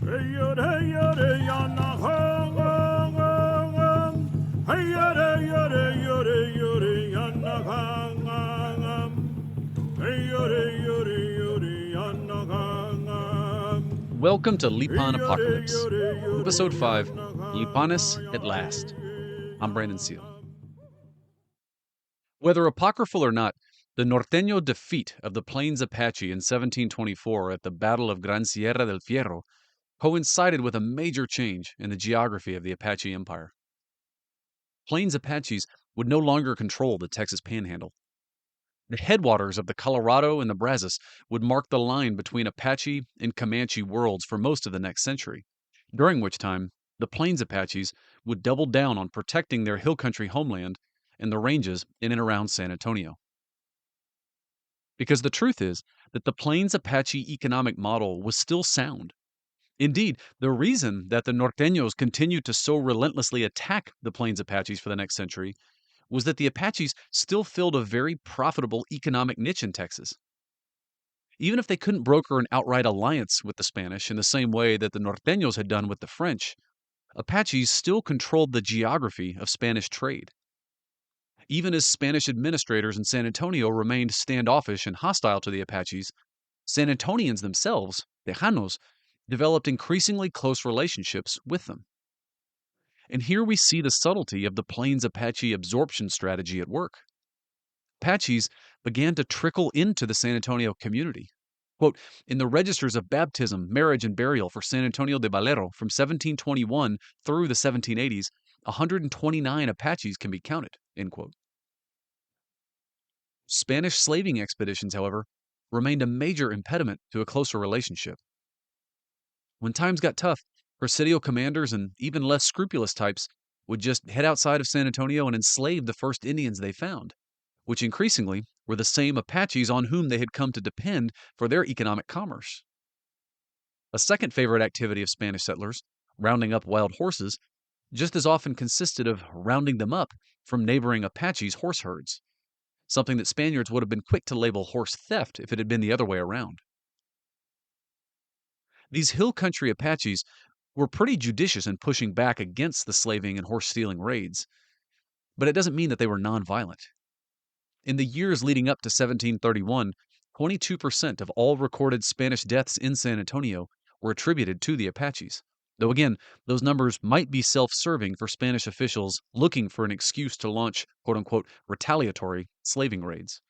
Welcome to Lipan Apocalypse, Episode 5, Lipanes at Last. I'm Brandon Seale. Whether apocryphal or not, the Norteño defeat of the Plains Apache in 1724 at the Battle of Gran Sierra del Fierro coincided with a major change in the geography of the Apache Empire. Plains Apaches would no longer control the Texas Panhandle. The headwaters of the Colorado and the Brazos would mark the line between Apache and Comanche worlds for most of the next century, during which time the Plains Apaches would double down on protecting their hill country homeland and the ranges in and around San Antonio. Because the truth is that the Plains Apache economic model was still sound. Indeed, the reason that the Norteños continued to so relentlessly attack the Plains Apaches for the next century was that the Apaches still filled a very profitable economic niche in Texas. Even if they couldn't broker an outright alliance with the Spanish in the same way that the Norteños had done with the French, Apaches still controlled the geography of Spanish trade. Even as Spanish administrators in San Antonio remained standoffish and hostile to the Apaches, San Antonians themselves, Tejanos, developed increasingly close relationships with them. And here we see the subtlety of the Plains Apache absorption strategy at work. Apaches began to trickle into the San Antonio community. Quote, in the registers of baptism, marriage, and burial for San Antonio de Valero from 1721 through the 1780s, 129 Apaches can be counted, end quote. Spanish slaving expeditions, however, remained a major impediment to a closer relationship. When times got tough, Presidio commanders and even less scrupulous types would just head outside of San Antonio and enslave the first Indians they found, which increasingly were the same Apaches on whom they had come to depend for their economic commerce. A second favorite activity of Spanish settlers, rounding up wild horses, just as often consisted of rounding them up from neighboring Apaches' horse herds, something that Spaniards would have been quick to label horse theft if it had been the other way around. These hill country Apaches were pretty judicious in pushing back against the slaving and horse-stealing raids, but it doesn't mean that they were nonviolent. In the years leading up to 1731, 22% of all recorded Spanish deaths in San Antonio were attributed to the Apaches, though again, those numbers might be self-serving for Spanish officials looking for an excuse to launch quote-unquote retaliatory slaving raids.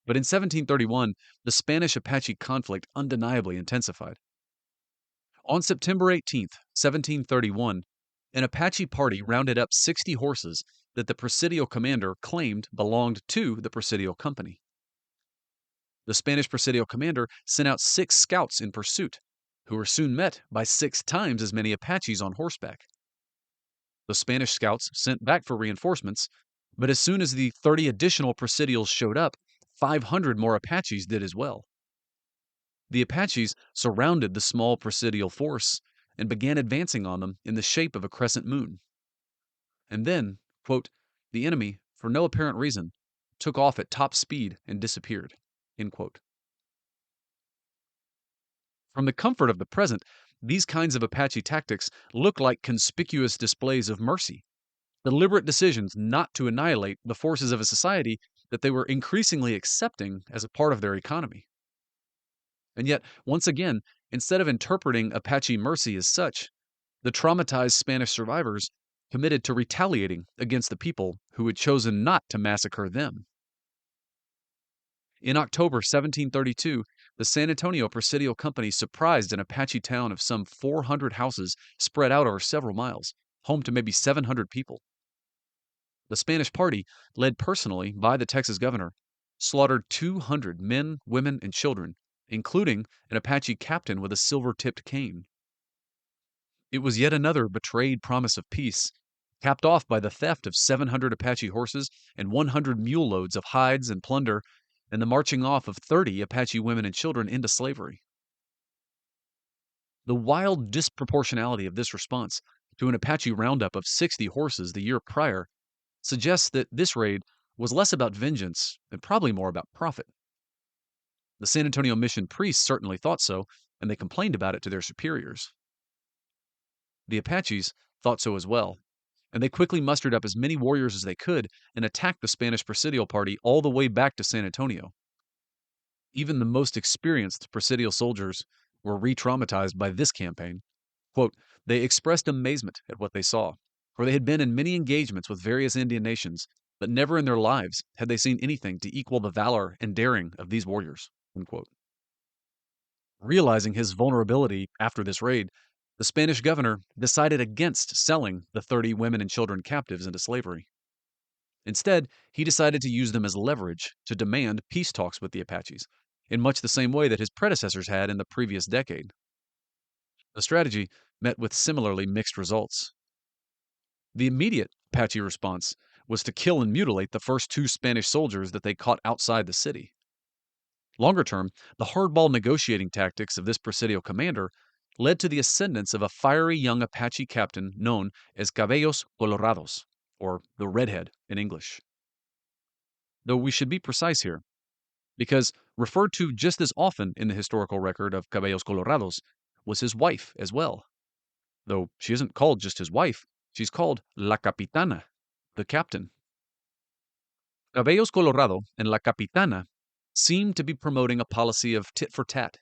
But in 1731, the Spanish-Apache conflict undeniably intensified. On September 18, 1731, an Apache party rounded up 60 horses that the Presidio commander claimed belonged to the Presidio company. The Spanish Presidio commander sent out 6 scouts in pursuit, who were soon met by 6 times as many Apaches on horseback. The Spanish scouts sent back for reinforcements, but as soon as the 30 additional Presidials showed up, 500 more Apaches did as well. The Apaches surrounded the small Presidial force and began advancing on them in the shape of a crescent moon. And then, quote, the enemy, for no apparent reason, took off at top speed and disappeared, end quote. From the comfort of the present, these kinds of Apache tactics look like conspicuous displays of mercy, deliberate decisions not to annihilate the forces of a society that they were increasingly accepting as a part of their economy. And yet, once again, instead of interpreting Apache mercy as such, the traumatized Spanish survivors committed to retaliating against the people who had chosen not to massacre them. In October 1732, the San Antonio Presidio Company surprised an Apache town of some 400 houses spread out over several miles, home to maybe 700 people. The Spanish party, led personally by the Texas governor, slaughtered 200 men, women, and children, including an Apache captain with a silver-tipped cane. It was yet another betrayed promise of peace, capped off by the theft of 700 Apache horses and 100 mule loads of hides and plunder, and the marching off of 30 Apache women and children into slavery. The wild disproportionality of this response to an Apache roundup of 60 horses the year prior suggests that this raid was less about vengeance and probably more about profit. The San Antonio mission priests certainly thought so, and they complained about it to their superiors. The Apaches thought so as well, and they quickly mustered up as many warriors as they could and attacked the Spanish Presidial party all the way back to San Antonio. Even the most experienced Presidial soldiers were re-traumatized by this campaign. Quote, they expressed amazement at what they saw, for they had been in many engagements with various Indian nations, but never in their lives had they seen anything to equal the valor and daring of these warriors. Unquote. Realizing his vulnerability after this raid, the Spanish governor decided against selling the 30 women and children captives into slavery. Instead, he decided to use them as leverage to demand peace talks with the Apaches, in much the same way that his predecessors had in the previous decade. The strategy met with similarly mixed results. The immediate Apache response was to kill and mutilate the first 2 Spanish soldiers that they caught outside the city. Longer term, the hardball negotiating tactics of this Presidio commander led to the ascendance of a fiery young Apache captain known as Cabellos Colorados, or the Redhead in English. Though we should be precise here, because referred to just as often in the historical record of Cabellos Colorados was his wife as well. Though she isn't called just his wife, she's called La Capitana, the captain. Cabellos Colorado and La Capitana seemed to be promoting a policy of tit for tat,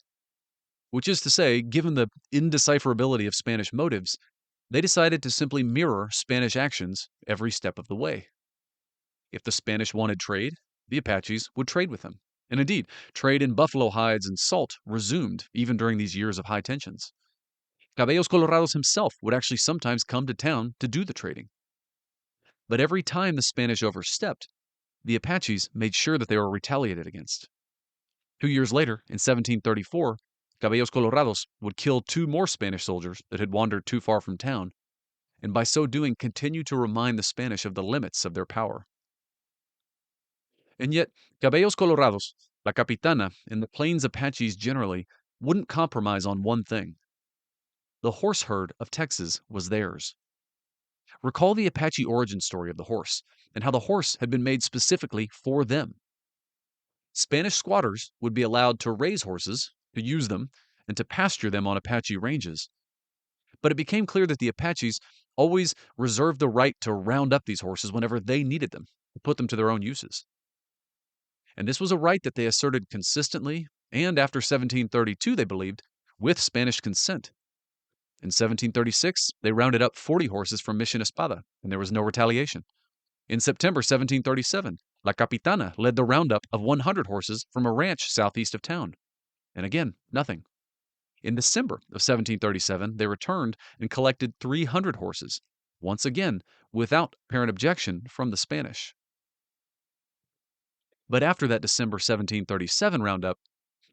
which is to say, given the indecipherability of Spanish motives, they decided to simply mirror Spanish actions every step of the way. If the Spanish wanted trade, the Apaches would trade with them. And indeed, trade in buffalo hides and salt resumed even during these years of high tensions. Cabellos Colorados himself would actually sometimes come to town to do the trading. But every time the Spanish overstepped, the Apaches made sure that they were retaliated against. 2 years later, in 1734, Cabellos Colorados would kill 2 more Spanish soldiers that had wandered too far from town, and by so doing continue to remind the Spanish of the limits of their power. And yet, Cabellos Colorados, La Capitana, and the Plains Apaches generally wouldn't compromise on one thing. The horse herd of Texas was theirs. Recall the Apache origin story of the horse, and how the horse had been made specifically for them. Spanish squatters would be allowed to raise horses, to use them, and to pasture them on Apache ranges. But it became clear that the Apaches always reserved the right to round up these horses whenever they needed them, to put them to their own uses. And this was a right that they asserted consistently, and after 1732, they believed, with Spanish consent. In 1736, they rounded up 40 horses from Mission Espada, and there was no retaliation. In September 1737, La Capitana led the roundup of 100 horses from a ranch southeast of town. And again, nothing. In December of 1737, they returned and collected 300 horses, once again without apparent objection from the Spanish. But after that December 1737 roundup,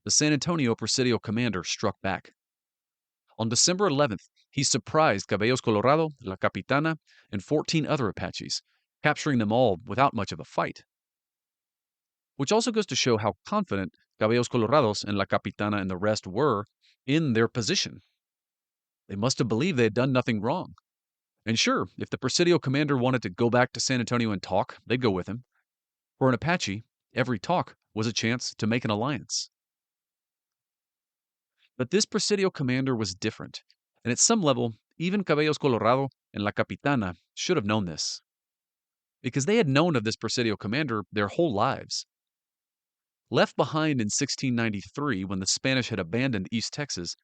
the San Antonio Presidio commander struck back. On December 11th, he surprised Cabellos Colorado, La Capitana, and 14 other Apaches, capturing them all without much of a fight. Which also goes to show how confident Cabellos Colorados and La Capitana and the rest were in their position. They must have believed they had done nothing wrong. And sure, if the Presidio commander wanted to go back to San Antonio and talk, they'd go with him. For an Apache, every talk was a chance to make an alliance. But this Presidio commander was different, and at some level, even Cabellos Colorado and La Capitana should have known this. Because they had known of this Presidio commander their whole lives. Left behind in 1693 when the Spanish had abandoned East Texas,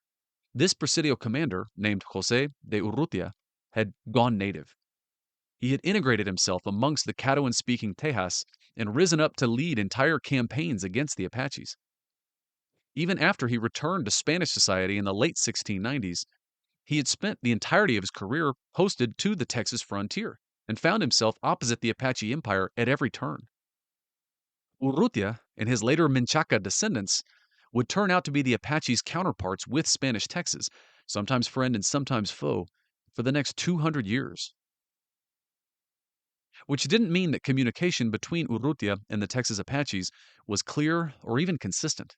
this Presidio commander, named José de Urrutia, had gone native. He had integrated himself amongst the Caddoan-speaking Tejas and risen up to lead entire campaigns against the Apaches. Even after he returned to Spanish society in the late 1690s, he had spent the entirety of his career posted to the Texas frontier and found himself opposite the Apache Empire at every turn. Urrutia and his later Menchaca descendants would turn out to be the Apache's counterparts with Spanish Texas, sometimes friend and sometimes foe, for the next 200 years. Which didn't mean that communication between Urrutia and the Texas Apaches was clear or even consistent.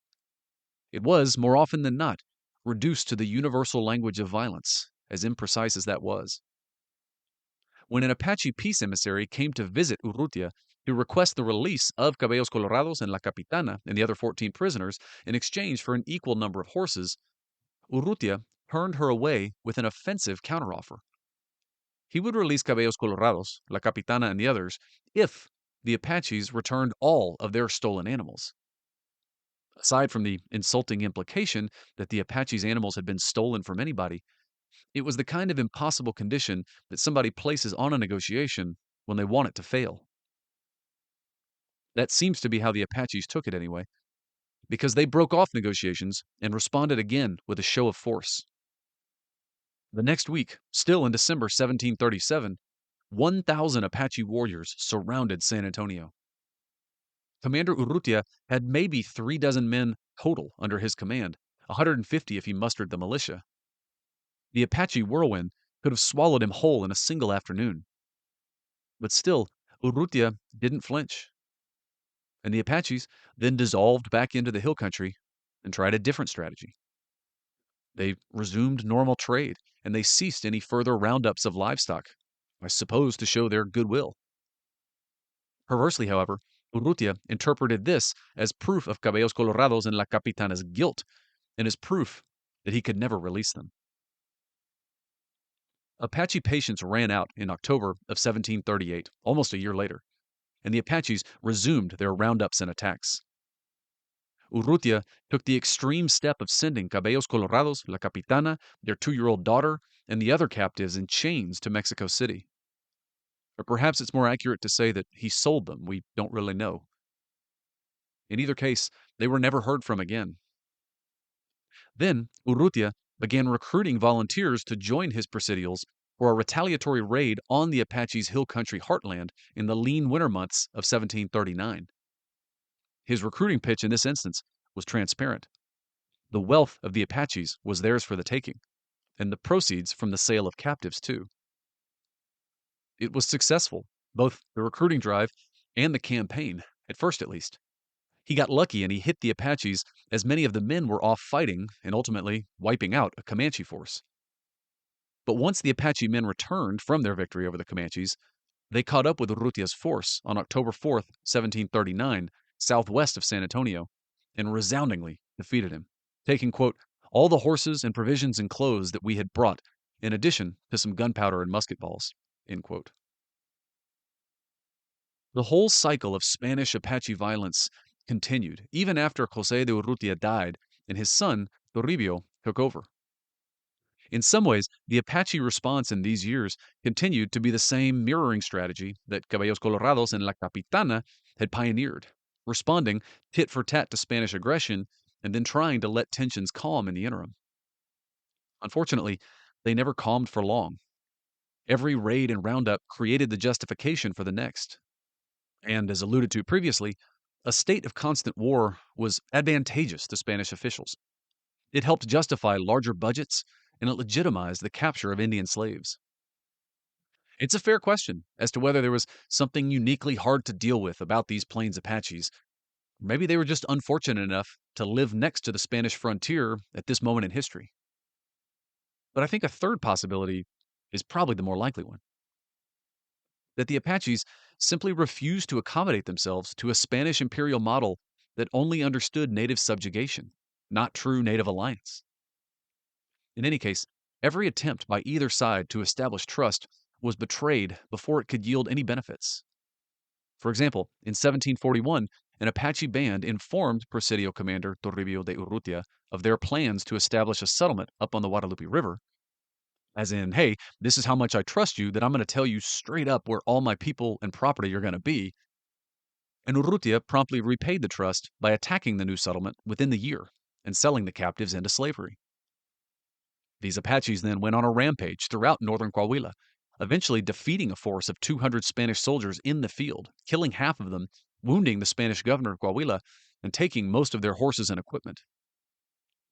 It was, more often than not, reduced to the universal language of violence, as imprecise as that was. When an Apache peace emissary came to visit Urrutia to request the release of Cabellos Colorados and La Capitana and the other 14 prisoners in exchange for an equal number of horses, Urrutia turned her away with an offensive counteroffer. He would release Cabellos Colorados, La Capitana, and the others if the Apaches returned all of their stolen animals. Aside from the insulting implication that the Apaches' animals had been stolen from anybody, it was the kind of impossible condition that somebody places on a negotiation when they want it to fail. That seems to be how the Apaches took it anyway, because they broke off negotiations and responded again with a show of force. The next week, still in December 1737, 1,000 Apache warriors surrounded San Antonio. Commander Urrutia had maybe 36 men total under his command, 150 if he mustered the militia. The Apache whirlwind could have swallowed him whole in a single afternoon. But still, Urrutia didn't flinch. And the Apaches then dissolved back into the hill country and tried a different strategy. They resumed normal trade, and they ceased any further roundups of livestock, I suppose to show their goodwill. Perversely, however, Urrutia interpreted this as proof of Cabellos Colorados and La Capitana's guilt, and as proof that he could never release them. Apache patience ran out in October of 1738, almost a year later, and the Apaches resumed their roundups and attacks. Urrutia took the extreme step of sending Cabellos Colorados, La Capitana, their 2-year-old daughter, and the other captives in chains to Mexico City. Or perhaps it's more accurate to say that he sold them. We don't really know. In either case, they were never heard from again. Then Urrutia began recruiting volunteers to join his presidials for a retaliatory raid on the Apaches' hill country heartland in the lean winter months of 1739. His recruiting pitch in this instance was transparent. The wealth of the Apaches was theirs for the taking, and the proceeds from the sale of captives, too. It was successful, both the recruiting drive and the campaign, at first at least. He got lucky and he hit the Apaches as many of the men were off fighting and ultimately wiping out a Comanche force. But once the Apache men returned from their victory over the Comanches, they caught up with Urrutia's force on October 4th, 1739, southwest of San Antonio, and resoundingly defeated him, taking, quote, all the horses and provisions and clothes that we had brought, in addition to some gunpowder and musket balls, end quote. The whole cycle of Spanish-Apache violence continued, even after José de Urrutia died and his son, Toribio, took over. In some ways, the Apache response in these years continued to be the same mirroring strategy that Cabellos Colorados and La Capitana had pioneered, responding tit for tat to Spanish aggression and then trying to let tensions calm in the interim. Unfortunately, they never calmed for long. Every raid and roundup created the justification for the next. And as alluded to previously, a state of constant war was advantageous to Spanish officials. It helped justify larger budgets, and it legitimized the capture of Indian slaves. It's a fair question as to whether there was something uniquely hard to deal with about these Plains Apaches. Maybe they were just unfortunate enough to live next to the Spanish frontier at this moment in history. But I think a third possibility is probably the more likely one. That the Apaches simply refused to accommodate themselves to a Spanish imperial model that only understood native subjugation, not true native alliance. In any case, every attempt by either side to establish trust was betrayed before it could yield any benefits. For example, in 1741, an Apache band informed Presidio commander Toribio de Urrutia of their plans to establish a settlement up on the Guadalupe River. As in, hey, this is how much I trust you that I'm going to tell you straight up where all my people and property are going to be. And Urrutia promptly repaid the trust by attacking the new settlement within the year and selling the captives into slavery. These Apaches then went on a rampage throughout northern Coahuila, eventually defeating a force of 200 Spanish soldiers in the field, killing half of them, wounding the Spanish governor of Coahuila, and taking most of their horses and equipment.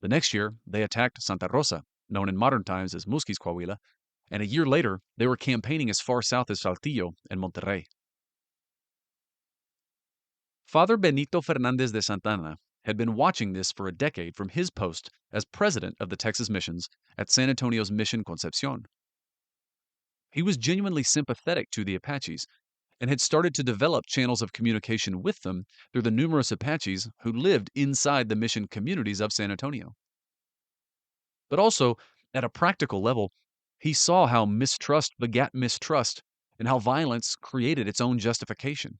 The next year, they attacked Santa Rosa, known in modern times as Musquis, Coahuila, and a year later, they were campaigning as far south as Saltillo and Monterrey. Father Benito Fernandez de Santana had been watching this for a decade from his post as president of the Texas missions at San Antonio's Mission Concepcion. He was genuinely sympathetic to the Apaches, and had started to develop channels of communication with them through the numerous Apaches who lived inside the mission communities of San Antonio. But also, at a practical level, he saw how mistrust begat mistrust and how violence created its own justification.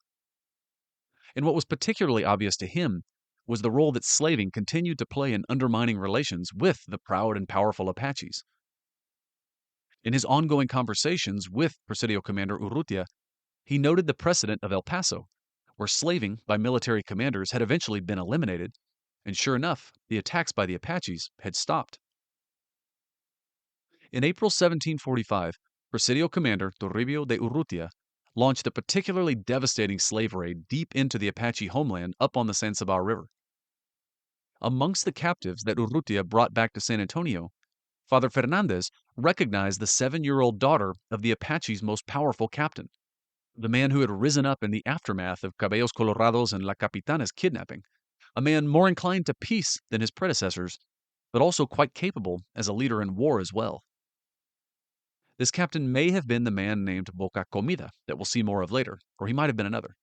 And what was particularly obvious to him was the role that slaving continued to play in undermining relations with the proud and powerful Apaches. In his ongoing conversations with Presidio Commander Urrutia, he noted the precedent of El Paso, where slaving by military commanders had eventually been eliminated, and sure enough, the attacks by the Apaches had stopped. In April 1745, Presidio Commander Toribio de Urrutia launched a particularly devastating slave raid deep into the Apache homeland up on the San Saba River. Amongst the captives that Urrutia brought back to San Antonio, Father Fernandez recognized the 7-year-old daughter of the Apache's most powerful captain, the man who had risen up in the aftermath of Cabellos Colorados and La Capitana's kidnapping, a man more inclined to peace than his predecessors, but also quite capable as a leader in war as well. This captain may have been the man named Boca Comida that we'll see more of later, or he might have been another.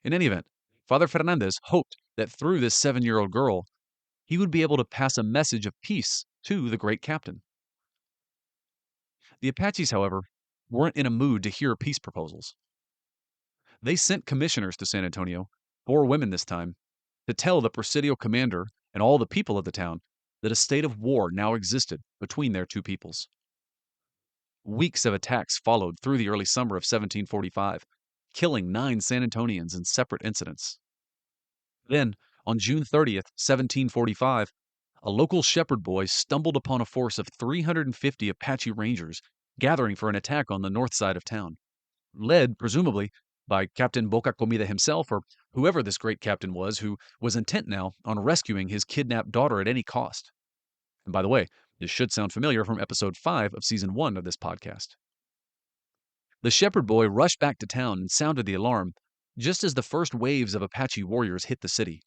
In any event, Father Fernandez hoped that through this 7-year-old girl, he would be able to pass a message of peace to the great captain. The Apaches, however, weren't in a mood to hear peace proposals. They sent commissioners to San Antonio, 4 women this time, to tell the Presidio commander and all the people of the town that a state of war now existed between their two peoples. Weeks of attacks followed through the early summer of 1745, killing 9 San Antonians in separate incidents. Then, on June 30th, 1745, a local shepherd boy stumbled upon a force of 350 Apache Rangers gathering for an attack on the north side of town, led, presumably, by Captain Boca Comida himself or whoever this great captain was who was intent now on rescuing his kidnapped daughter at any cost. And by the way, this should sound familiar from episode 5 of season 1 of this podcast. The shepherd boy rushed back to town and sounded the alarm just as the first waves of Apache warriors hit the city.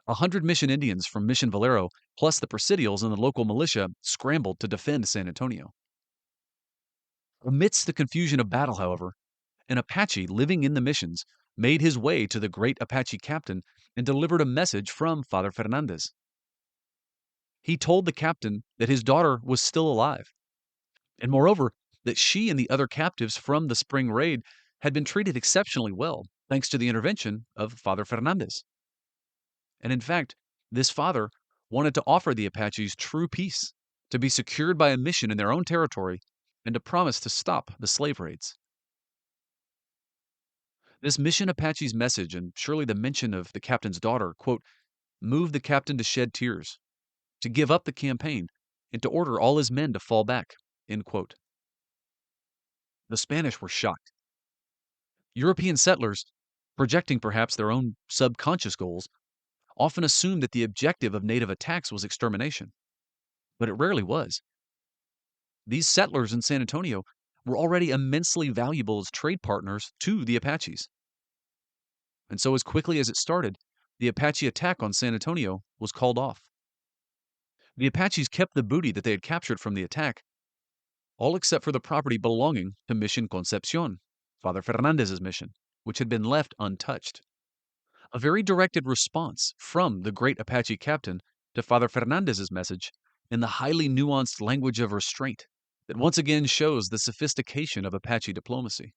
100 Mission Indians from Mission Valero, plus the Presidios and the local militia, scrambled to defend San Antonio. Amidst the confusion of battle, however, an Apache living in the missions made his way to the great Apache captain and delivered a message from Father Fernandez. He told the captain that his daughter was still alive, and moreover, that she and the other captives from the spring raid had been treated exceptionally well, thanks to the intervention of Father Fernandez. And in fact, this father wanted to offer the Apaches true peace, to be secured by a mission in their own territory, and to promise to stop the slave raids. This Mission Apache's message, and surely the mention of the captain's daughter, quote, moved the captain to shed tears, to give up the campaign, and to order all his men to fall back, end quote. The Spanish were shocked. European settlers, projecting perhaps their own subconscious goals, often assumed that the objective of native attacks was extermination. But it rarely was. These settlers in San Antonio were already immensely valuable as trade partners to the Apaches. And so as quickly as it started, the Apache attack on San Antonio was called off. The Apaches kept the booty that they had captured from the attack, all except for the property belonging to Mission Concepcion, Father Fernandez's mission, which had been left untouched. A very directed response from the great Apache captain to Father Fernandez's message in the highly nuanced language of restraint that once again shows the sophistication of Apache diplomacy.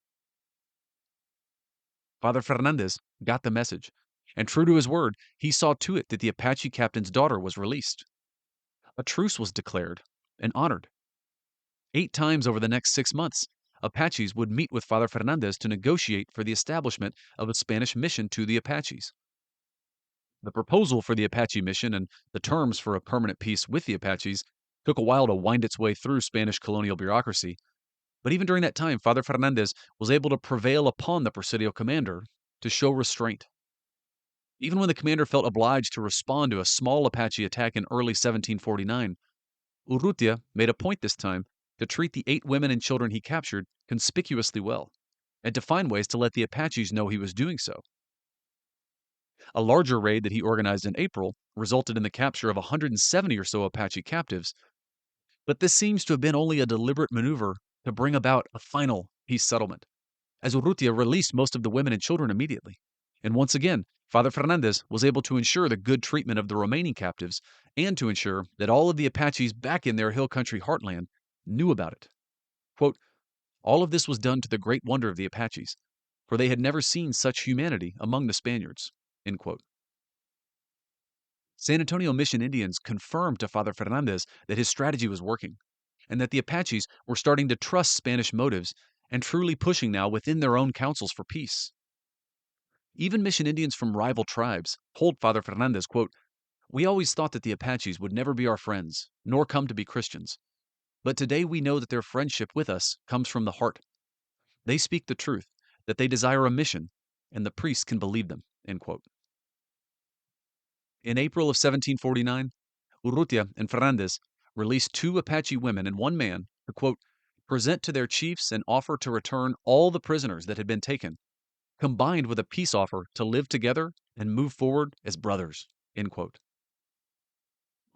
Father Fernandez got the message, and true to his word, he saw to it that the Apache captain's daughter was released. A truce was declared and honored. 8 times over the next 6 months, Apaches would meet with Father Fernandez to negotiate for the establishment of a Spanish mission to the Apaches. The proposal for the Apache mission and the terms for a permanent peace with the Apaches took a while to wind its way through Spanish colonial bureaucracy, but even during that time, Father Fernandez was able to prevail upon the Presidio commander to show restraint. Even when the commander felt obliged to respond to a small Apache attack in early 1749, Urrutia made a point this time to treat the 8 women and children he captured conspicuously well, and to find ways to let the Apaches know he was doing so. A larger raid that he organized in April resulted in the capture of 170 or so Apache captives, but this seems to have been only a deliberate maneuver to bring about a final peace settlement. as Urrutia released most of the women and children immediately. And once again, Father Fernandez was able to ensure the good treatment of the remaining captives and to ensure that all of the Apaches back in their hill country heartland knew about it. Quote, all of this was done to the great wonder of the Apaches, for they had never seen such humanity among the Spaniards. End quote. San Antonio Mission Indians confirmed to Father Fernandez that his strategy was working, and that the Apaches were starting to trust Spanish motives and truly pushing now within their own councils for peace. Even mission Indians from rival tribes told Father Fernandez, quote, we always thought that the Apaches would never be our friends, nor come to be Christians. But today we know that their friendship with us comes from the heart. They speak the truth, that they desire a mission, and the priests can believe them. End quote. In April of 1749, Urrutia and Fernandez released 2 Apache women and 1 man to, quote, present to their chiefs an offer to return all the prisoners that had been taken, combined with a peace offer to live together and move forward as brothers. End quote.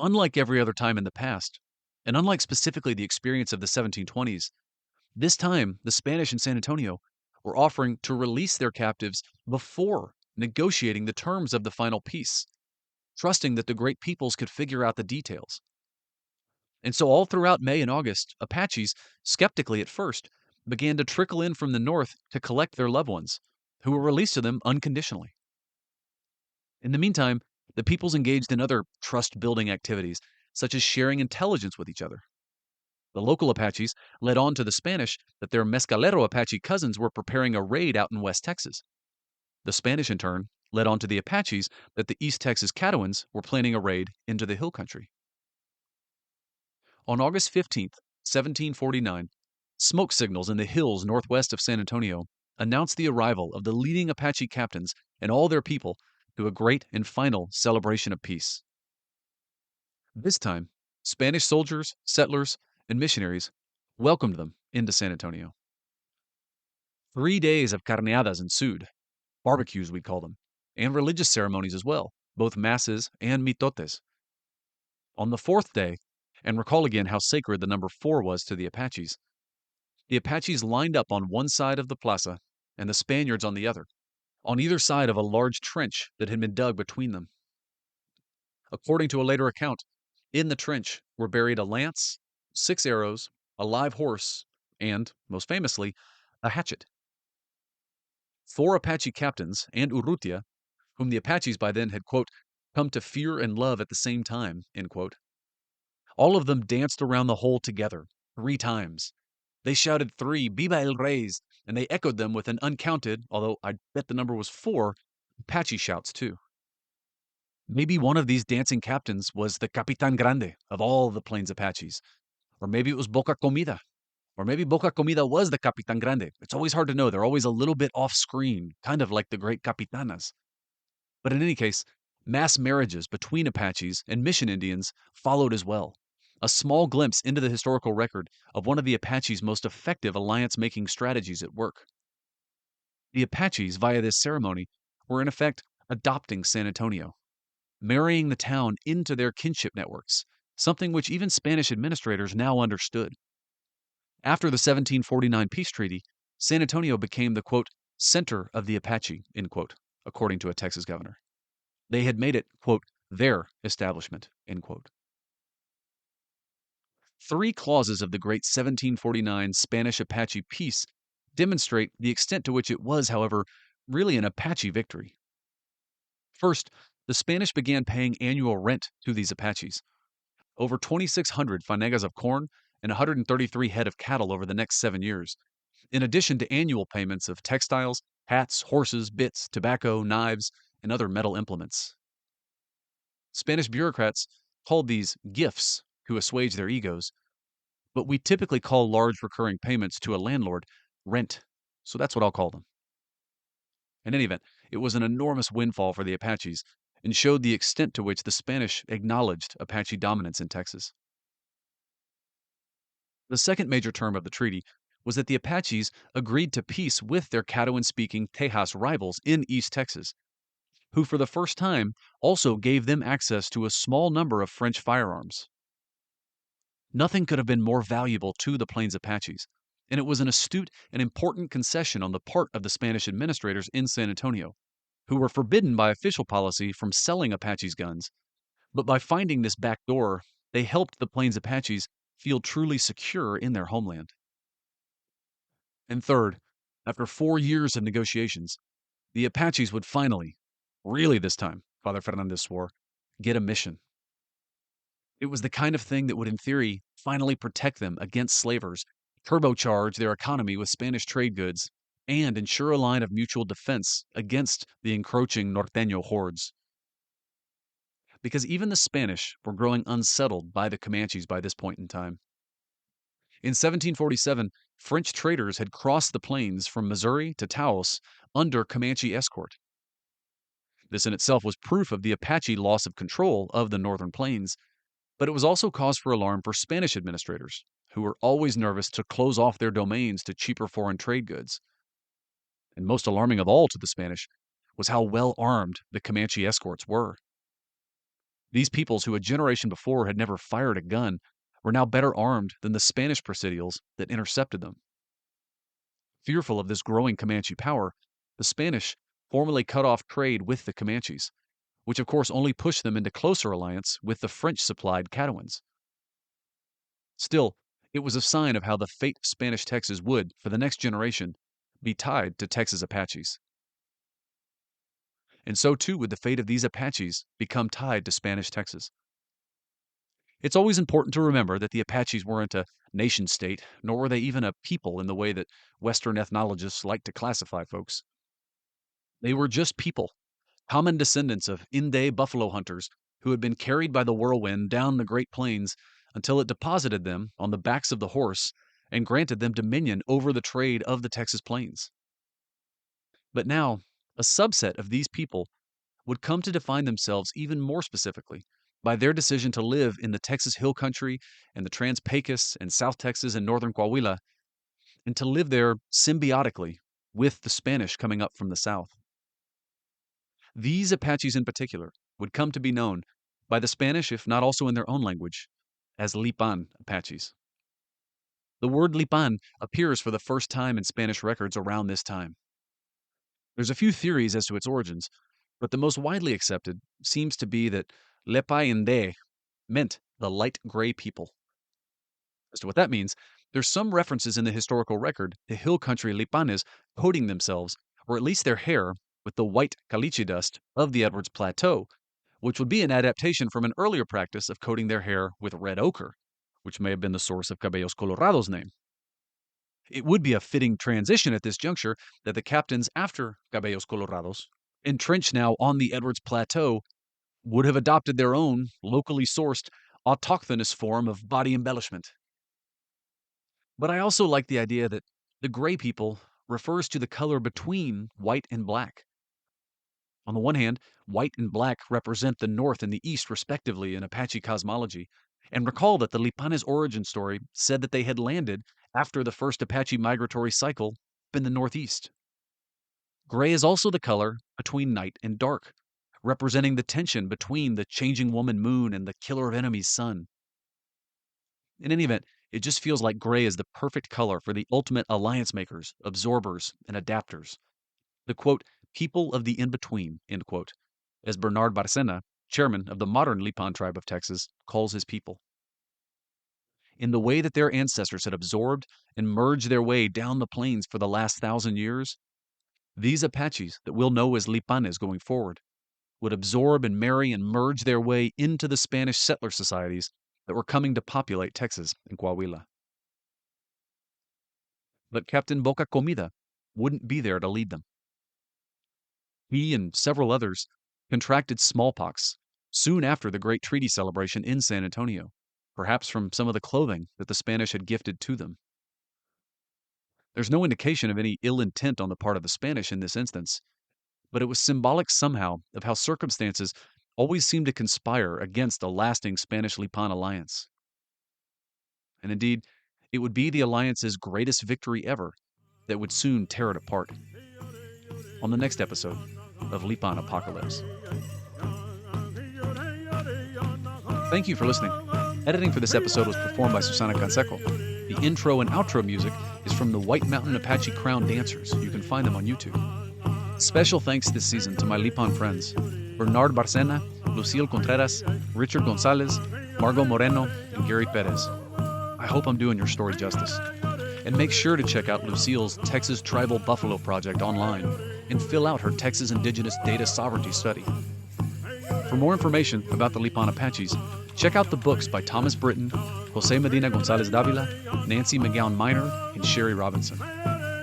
Unlike every other time in the past, and unlike specifically the experience of the 1720s, this time the Spanish in San Antonio were offering to release their captives before negotiating the terms of the final peace, trusting that the great peoples could figure out the details. And so all throughout May and August, Apaches, skeptically at first, began to trickle in from the north to collect their loved ones, who were released to them unconditionally. In the meantime, the peoples engaged in other trust-building activities, such as sharing intelligence with each other. The local Apaches led on to the Spanish that their Mescalero Apache cousins were preparing a raid out in West Texas. The Spanish, in turn, led on to the Apaches that the East Texas Caddoans were planning a raid into the hill country. On August 15th, 1749, smoke signals in the hills northwest of San Antonio announced the arrival of the leading Apache captains and all their people to a great and final celebration of peace. This time, Spanish soldiers, settlers, and missionaries welcomed them into San Antonio. 3 days of carneadas ensued, barbecues we call them, and religious ceremonies as well, both masses and mitotes. On the 4th day, and recall again how sacred the number 4 was to the Apaches lined up on one side of the plaza and the Spaniards on the other, on either side of a large trench that had been dug between them. According to a later account, in the trench were buried a lance, 6 arrows, a live horse, and, most famously, a hatchet. 4 Apache captains and Urrutia, whom the Apaches by then had, quote, come to fear and love at the same time, end quote. All of them danced around the hole together 3 times. They shouted 3 Viva el Reyes, and they echoed them with an uncounted, although I bet the number was 4, Apache shouts too. Maybe one of these dancing captains was the Capitan Grande of all the Plains Apaches. Or maybe it was Boca Comida. Or maybe Boca Comida was the Capitan Grande. It's always hard to know. They're always a little bit off screen, kind of like the great Capitanas. But in any case, mass marriages between Apaches and Mission Indians followed as well. A small glimpse into the historical record of one of the Apaches' most effective alliance-making strategies at work. The Apaches, via this ceremony, were in effect adopting San Antonio, marrying the town into their kinship networks, something which even Spanish administrators now understood. After the 1749 peace treaty, San Antonio became the, quote, center of the Apache, end quote, according to a Texas governor. They had made it, quote, their establishment, end quote. 3 clauses of the great 1749 Spanish-Apache peace demonstrate the extent to which it was, however, really an Apache victory. First, the Spanish began paying annual rent to these Apaches. Over 2,600 fanegas of corn and 133 head of cattle over the next 7 years, in addition to annual payments of textiles, hats, horses, bits, tobacco, knives, and other metal implements. Spanish bureaucrats called these gifts to assuage their egos, but we typically call large recurring payments to a landlord rent, so that's what I'll call them. In any event, it was an enormous windfall for the Apaches and showed the extent to which the Spanish acknowledged Apache dominance in Texas. The second major term of the treaty was that the Apaches agreed to peace with their Caddoan-speaking Tejas rivals in East Texas, who for the first time also gave them access to a small number of French firearms. Nothing could have been more valuable to the Plains Apaches, and it was an astute and important concession on the part of the Spanish administrators in San Antonio, who were forbidden by official policy from selling Apaches guns. But by finding this back door, they helped the Plains Apaches feel truly secure in their homeland. And third, after 4 years of negotiations, the Apaches would finally, really this time, Father Fernandez swore, get a mission. It was the kind of thing that would, in theory, finally protect them against slavers, turbocharge their economy with Spanish trade goods, and ensure a line of mutual defense against the encroaching Norteño hordes. Because even the Spanish were growing unsettled by the Comanches by this point in time. In 1747, French traders had crossed the plains from Missouri to Taos under Comanche escort. This in itself was proof of the Apache loss of control of the northern plains, but it was also cause for alarm for Spanish administrators, who were always nervous to close off their domains to cheaper foreign trade goods. And most alarming of all to the Spanish was how well armed the Comanche escorts were. These peoples who a generation before had never fired a gun were now better armed than the Spanish presidials that intercepted them. Fearful of this growing Comanche power, the Spanish formally cut off trade with the Comanches, which of course only pushed them into closer alliance with the French-supplied Cadouans. Still, it was a sign of how the fate of Spanish Texas would, for the next generation, be tied to Texas Apaches. And so too would the fate of these Apaches become tied to Spanish Texas. It's always important to remember that the Apaches weren't a nation-state, nor were they even a people in the way that Western ethnologists like to classify folks. They were just people, common descendants of Inde buffalo hunters who had been carried by the whirlwind down the Great Plains until it deposited them on the backs of the horse and granted them dominion over the trade of the Texas plains. But now, a subset of these people would come to define themselves even more specifically by their decision to live in the Texas Hill Country and the Trans-Pecos and South Texas and northern Coahuila, and to live there symbiotically with the Spanish coming up from the south. These Apaches in particular would come to be known by the Spanish, if not also in their own language, as Lipan Apaches. The word Lipan appears for the first time in Spanish records around this time. There's a few theories as to its origins, but the most widely accepted seems to be that Lipainde meant the light gray people. As to what that means, there's some references in the historical record to hill country Lipanes coating themselves, or at least their hair, with the white caliche dust of the Edwards Plateau, which would be an adaptation from an earlier practice of coating their hair with red ochre, which may have been the source of Cabellos Colorados' name. It would be a fitting transition at this juncture that the captains after Cabellos Colorados, entrenched now on the Edwards Plateau, would have adopted their own, locally sourced, autochthonous form of body embellishment. But I also like the idea that the gray people refers to the color between white and black. On the one hand, white and black represent the North and the East respectively in Apache cosmology, and recall that the Lipanes origin story said that they had landed after the first Apache migratory cycle in the Northeast. Gray is also the color between night and dark, representing the tension between the changing woman moon and the killer of enemies sun. In any event, it just feels like gray is the perfect color for the ultimate alliance makers, absorbers, and adapters. The quote, people of the in-between, end quote, as Bernard Barcena, chairman of the modern Lipan tribe of Texas, calls his people. In the way that their ancestors had absorbed and merged their way down the plains for the last 1,000 years, these Apaches that we'll know as Lipanes going forward would absorb and marry and merge their way into the Spanish settler societies that were coming to populate Texas and Coahuila. But Captain Boca Comida wouldn't be there to lead them. He and several others contracted smallpox soon after the Great Treaty celebration in San Antonio, perhaps from some of the clothing that the Spanish had gifted to them. There's no indication of any ill intent on the part of the Spanish in this instance, but it was symbolic somehow of how circumstances always seemed to conspire against a lasting Spanish-Lipan alliance. And indeed, it would be the alliance's greatest victory ever that would soon tear it apart. On the next episode of Lipan Apocalypse. Thank you for listening. Editing for this episode was performed by Susana Canseco. The intro and outro music is from the White Mountain Apache Crown Dancers. You can find them on YouTube. Special thanks this season to my Lipan friends, Bernard Barcena, Lucille Contreras, Richard Gonzalez, Margot Moreno, and Gary Perez. I hope I'm doing your story justice. And make sure to check out Lucille's Texas Tribal Buffalo Project online and fill out her Texas Indigenous Data Sovereignty Study. For more information about the Lipan Apaches, check out the books by Thomas Britton, Jose Medina Gonzalez Davila, Nancy McGowan Minor, and Sherry Robinson.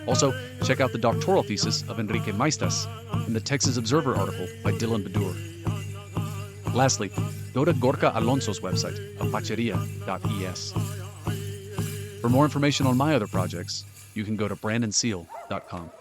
Also, check out the doctoral thesis of Enrique Maestas and the Texas Observer article by Dylan Bedour. Lastly, go to Gorka Alonso's website, apacheria.es. For more information on my other projects, you can go to brandonseale.com.